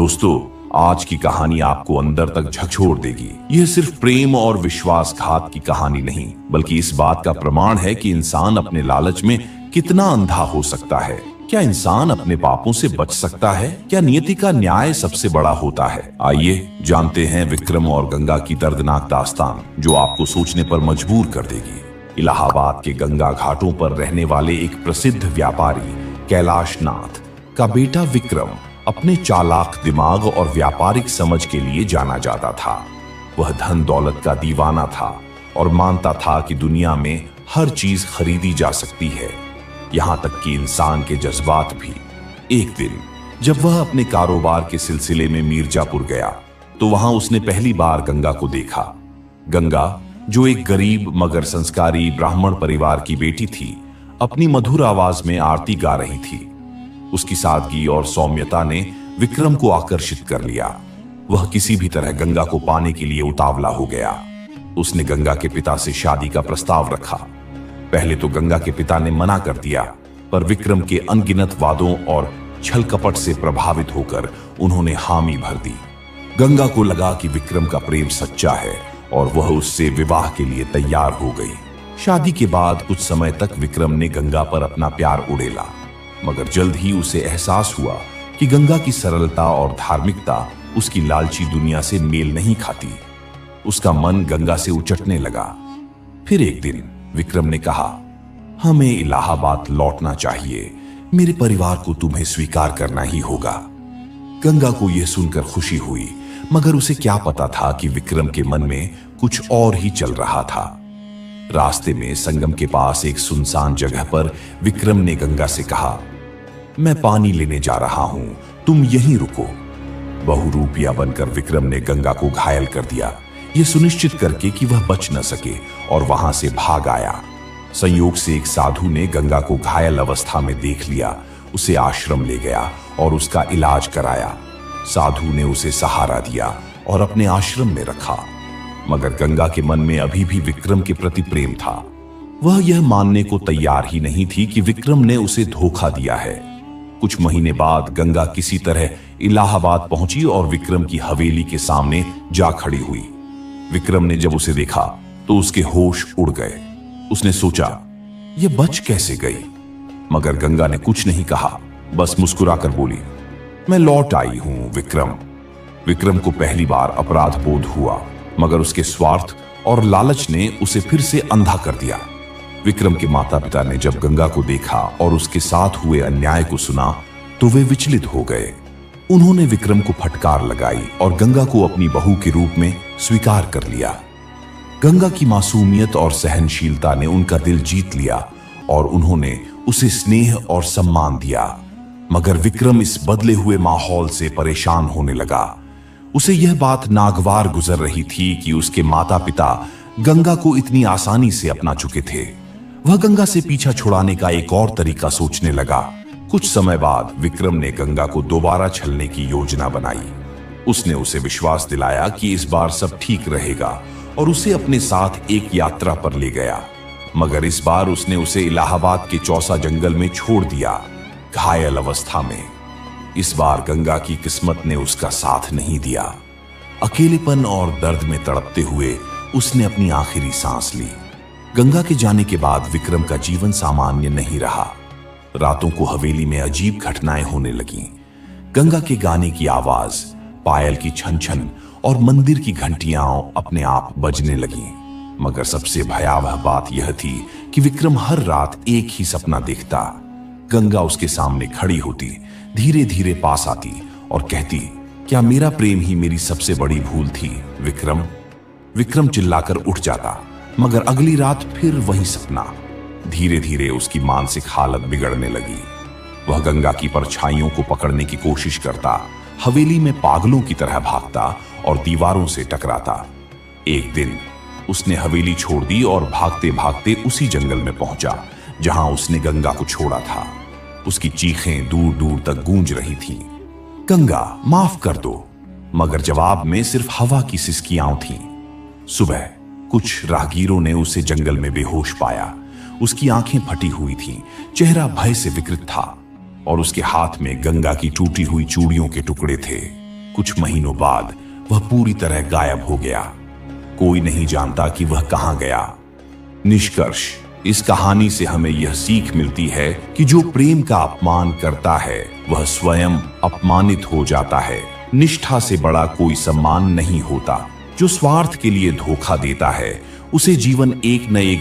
दोस्तों, आज की कहानी आपको अंदर तक झकझोर देगी। यह सिर्फ प्रेम और विश्वासघात की कहानी नहीं, बल्कि इस बात का प्रमाण है कि इंसान अपने लालच में कितना अंधा हो सकता है। क्या इंसान अपने पापों से बच सकता है? क्या नियति का न्याय सबसे बड़ा होता है? आइए जानते हैं विक्रम और गंगा की दर्दनाक दास्तान, जो आपको सोचने पर मजबूर कर देगी। इलाहाबाद के गंगा घाटों पर रहने वाले एक प्रसिद्ध व्यापारी कैलाशनाथ का बेटा विक्रम अपने चालाक दिमाग और व्यापारिक समझ के लिए जाना जाता था। वह धन दौलत का दीवाना था और मानता था कि दुनिया में हर चीज खरीदी जा सकती है, यहां तक कि इंसान के जज्बात भी। एक दिन जब वह अपने कारोबार के सिलसिले में मिर्जापुर गया, तो वहां उसने पहली बार गंगा को देखा। गंगा, जो एक गरीब मगर संस्कारी ब्राह्मण परिवार की बेटी थी, अपनी मधुर आवाज में आरती गा रही थी। उसकी सादगी और सौम्यता ने विक्रम को आकर्षित कर लिया। वह किसी भी तरह गंगा को पाने के लिए उतावला हो गया। उसने गंगा के पिता से शादी का प्रस्ताव रखा। पहले तो गंगा के पिता ने मना कर दिया, पर विक्रम के अनगिनत वादों और छल कपट से प्रभावित होकर उन्होंने हामी भर दी। गंगा को लगा कि विक्रम का प्रेम सच्चा है और वह उससे विवाह के लिए तैयार हो गई। शादी के बाद कुछ समय तक विक्रम ने गंगा पर अपना प्यार उड़ेला, मगर जल्द ही उसे एहसास हुआ कि गंगा की सरलता और धार्मिकता उसकी लालची दुनिया से मेल नहीं खाती। उसका मन गंगा से उचटने लगा। फिर एक दिन विक्रम ने कहा, हमें इलाहाबाद लौटना चाहिए। मेरे परिवार को तुम्हें स्वीकार करना ही होगा। गंगा को यह सुनकर खुशी हुई, मगर उसे क्या पता था कि विक्रम के मन में कुछ और ही चल रहा था। रास्ते में संगम के पास एक सुनसान जगह पर विक्रम ने गंगा से कहा, मैं पानी लेने जा रहा हूं, तुम यहीं रुको। बहुरूपिया बनकर विक्रम ने गंगा को घायल कर दिया, यह सुनिश्चित करके कि वह बच न सके, और वहां से भाग आया। संयोग से एक साधु ने गंगा को घायल अवस्था में देख लिया, उसे आश्रम ले गया और उसका इलाज कराया। साधु ने उसे सहारा दिया और अपने आश्रम में रखा, मगर गंगा के मन में अभी भी विक्रम के प्रति प्रेम था। वह यह मानने को तैयार ही नहीं थी कि विक्रम ने उसे धोखा दिया है। कुछ महीने बाद गंगा किसी तरह इलाहाबाद पहुंची और विक्रम की हवेली के सामने जा खड़ी हुई। विक्रम ने जब उसे देखा तो उसके होश उड़ गए। उसने सोचा, यह बच कैसे गई? मगर गंगा ने कुछ नहीं कहा, बस मुस्कुराकर बोली, मैं लौट आई हूं विक्रम। विक्रम को पहली बार अपराध बोध हुआ, मगर उसके स्वार्थ और लालच ने उसे फिर से अंधा कर दिया। विक्रम के माता पिता ने जब गंगा को देखा और उसके साथ हुए अन्याय को सुना, तो वे विचलित हो गए। उन्होंने विक्रम को फटकार लगाई और गंगा को अपनी बहू के रूप में स्वीकार कर लिया। गंगा की मासूमियत और सहनशीलता ने उनका दिल जीत लिया और उन्होंने उसे स्नेह और सम्मान दिया। मगर विक्रम इस बदले हुए माहौल से परेशान होने लगा। उसे यह बात नागवार गुजर रही थी कि उसके माता पिता गंगा को इतनी आसानी से अपना चुके थे। वह गंगा से पीछा छुड़ाने का एक और तरीका सोचने लगा। कुछ समय बाद विक्रम ने गंगा को दोबारा छलने की योजना बनाई। उसने उसे विश्वास दिलाया कि इस बार सब ठीक रहेगा और उसे अपने साथ एक यात्रा पर ले गया। मगर इस बार उसने उसे इलाहाबाद के चौसा जंगल में छोड़ दिया, घायल अवस्था में। इस बार गंगा की किस्मत ने उसका साथ नहीं दिया। अकेलेपन और दर्द में तड़पते हुए उसने अपनी आखिरी सांस ली। गंगा के जाने के बाद विक्रम का जीवन सामान्य नहीं रहा। रातों को हवेली में अजीब घटनाएं होने लगीं। गंगा के गाने की आवाज, पायल की छन छन और मंदिर की घंटियां अपने आप बजने लगीं। मगर सबसे भयावह बात यह थी कि विक्रम हर रात एक ही सपना देखता। गंगा उसके सामने खड़ी होती, धीरे धीरे पास आती और कहती, क्या मेरा प्रेम ही मेरी सबसे बड़ी भूल थी विक्रम? विक्रम चिल्लाकर उठ जाता, मगर अगली रात फिर वही सपना। धीरे धीरे उसकी मानसिक हालत बिगड़ने लगी। वह गंगा की परछाइयों को पकड़ने की कोशिश करता, हवेली में पागलों की तरह भागता और दीवारों से टकराता। एक दिन उसने हवेली छोड़ दी और भागते भागते उसी जंगल में पहुंचा जहां उसने गंगा को छोड़ा था। उसकी चीखें दूर दूर तक गूंज रही थीं। गंगा, माफ कर दो। मगर जवाब में सिर्फ हवा की सिसकियां थीं। सुबह कुछ राहगीरों ने उसे जंगल में बेहोश पाया। उसकी आंखें फटी हुई थीं, चेहरा भय से विकृत था और उसके हाथ में गंगा की टूटी हुई चूड़ियों के टुकड़े थे। कुछ महीनों बाद वह पूरी तरह गायब हो गया। कोई नहीं जानता कि वह कहां गया। निष्कर्ष, इस कहानी से हमें यह सीख मिलती है कि जो प्रेम का अपमान करता है वह स्वयं अपमानित हो जाता है। निष्ठा से बड़ा कोई सम्मान नहीं होता। जो स्वार्थ के लिए धोखा देता है उसे जीवन एक न एक